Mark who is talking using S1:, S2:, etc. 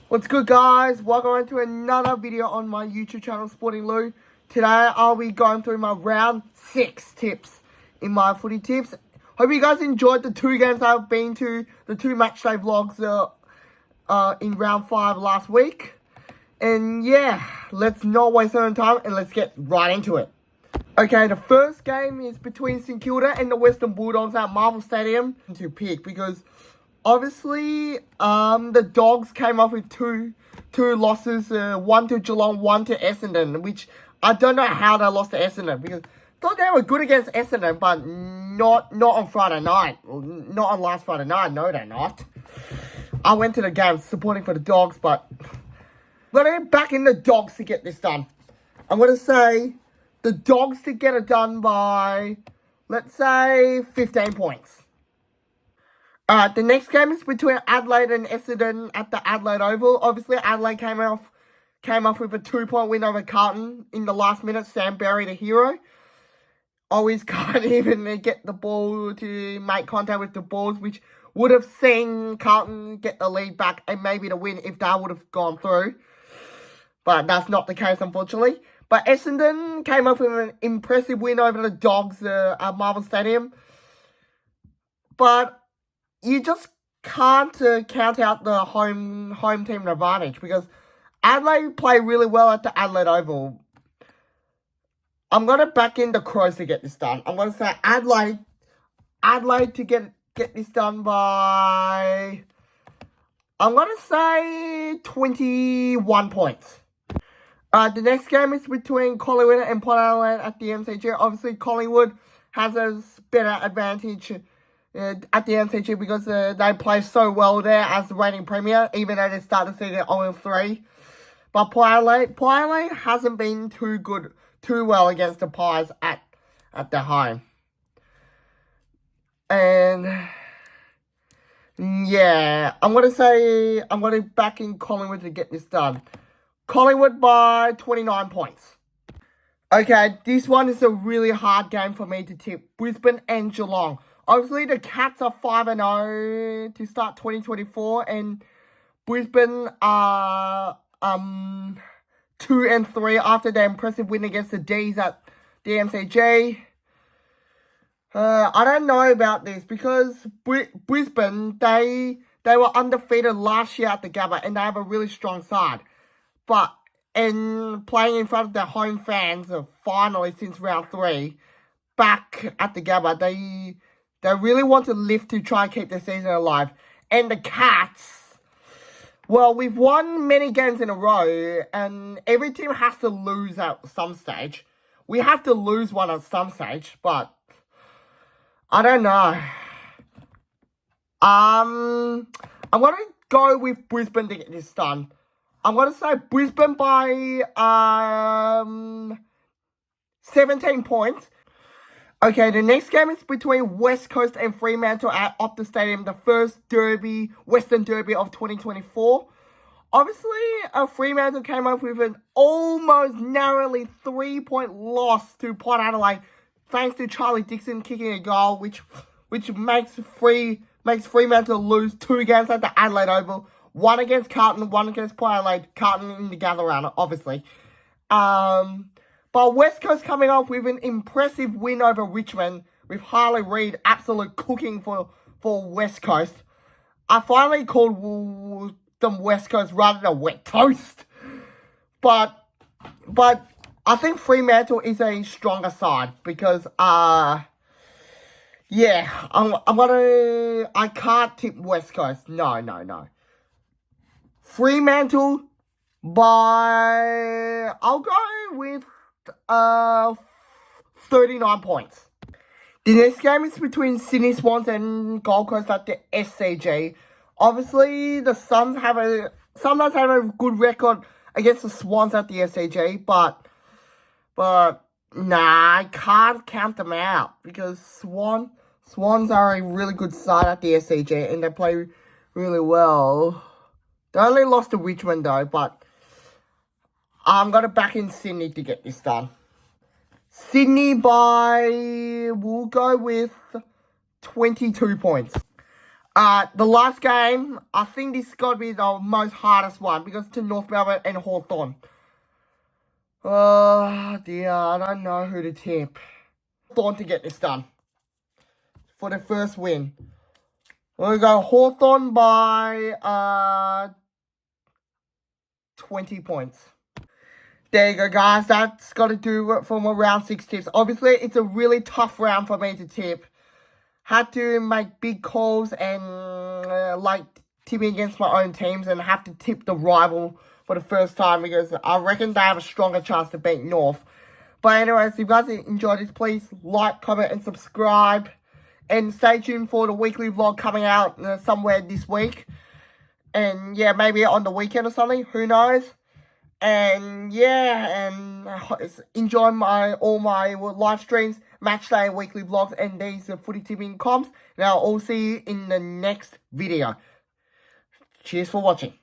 S1: What's good, guys? Welcome to another video on my YouTube channel, Sporting Lou. Today I'll be going through my round 6 tips in my footy tips. Hope you guys enjoyed the 2 games I've been to, the 2 matchday vlogs in round 5 last week. And yeah, let's not waste any time and let's get right into it. Okay, the first game is between St Kilda and the Western Bulldogs at Marvel Stadium to pick because obviously the Dogs came off with two losses, one to Geelong, one to Essendon, which I don't know how they lost to Essendon because I thought they were good against Essendon, but not on Friday night, not on last Friday night. No, they're not. I went to the game supporting for the Dogs, but I'm going to back in the Dogs to get this done. I'm going to say the Dogs to get it done by, let's say, 15 points. Alright, the next game is between Adelaide and Essendon at the Adelaide Oval. Obviously, Adelaide came off with a 2-point win over Carlton in the last minute. Sam Berry, the hero. Always can't even get the ball to make contact with the balls, which would have seen Carlton get the lead back and maybe the win if that would have gone through. But that's not the case, unfortunately. But Essendon came off with an impressive win over the Dogs at Marvel Stadium. But you just can't count out the home team advantage because Adelaide play really well at the Adelaide Oval. I'm going to back in the Crows to get this done. I'm going to say Adelaide to get this done by, I'm going to say 21 points. The next game is between Collingwood and Port Adelaide at the MCG. Obviously, Collingwood has a better advantage at the MCG because they play so well there as the reigning premier, even though they start the season 0-3. But Port Adelaide hasn't been too well against the Pies at their home. And yeah, I'm going to back in Collingwood to get this done. Collingwood by 29 points. Okay, this one is a really hard game for me to tip. Brisbane and Geelong. Obviously, the Cats are 5-0 to start 2024, and Brisbane are 2-3 after their impressive win against the D's at the MCG. I don't know about this because Brisbane, they were undefeated last year at the Gabba, and they have a really strong side. But in playing in front of their home fans, finally since round 3, back at the Gabba, they really want to lift to try and keep the season alive. And the Cats, well, we've won many games in a row, and every team has to lose at some stage. We have to lose one at some stage, but I don't know. I'm going to go with Brisbane to get this done. I'm going to say Brisbane by 17 points. Okay, the next game is between West Coast and Fremantle at Optus Stadium, the first Western Derby of 2024. Obviously, Fremantle came up with an almost narrowly 3-point loss to Port Adelaide, thanks to Charlie Dixon kicking a goal, which makes Fremantle lose 2 games at the Adelaide Oval. One against Carlton, one against Port Adelaide. Carlton in the gather round, obviously. But West Coast coming off with an impressive win over Richmond with Harley Reid absolute cooking for West Coast. I finally called them West Coast rather than wet toast. But I think Fremantle is a stronger side because yeah, I can't tip West Coast. No. Fremantle by, I'll go with 39 points. The next game is between Sydney Swans and Gold Coast at the SCG. Obviously, the Suns sometimes have a good record against the Swans at the SCG, but nah, I can't count them out because Swans are a really good side at the SCG and they play really well. They only lost to Richmond though, but I'm going to back in Sydney to get this done. Sydney we'll go with 22 points. The last game, I think this has got to be the most hardest one because it's to North Melbourne and Hawthorn. Oh dear, I don't know who to tip. Hawthorn to get this done for the first win. We'll go Hawthorn by 20 points. There you go, guys. That's got to do it for my round 6 tips. Obviously, it's a really tough round for me to tip. Had to make big calls and like tipping against my own teams and have to tip the rival for the first time because I reckon they have a stronger chance to beat North. But anyways, if you guys enjoyed this, please like, comment, and subscribe. And stay tuned for the weekly vlog coming out somewhere this week. And yeah, maybe on the weekend or something. Who knows? And yeah, and enjoy all my live streams, match day, weekly vlogs, and these footy tipping comps. Now, I'll see you in the next video. Cheers for watching.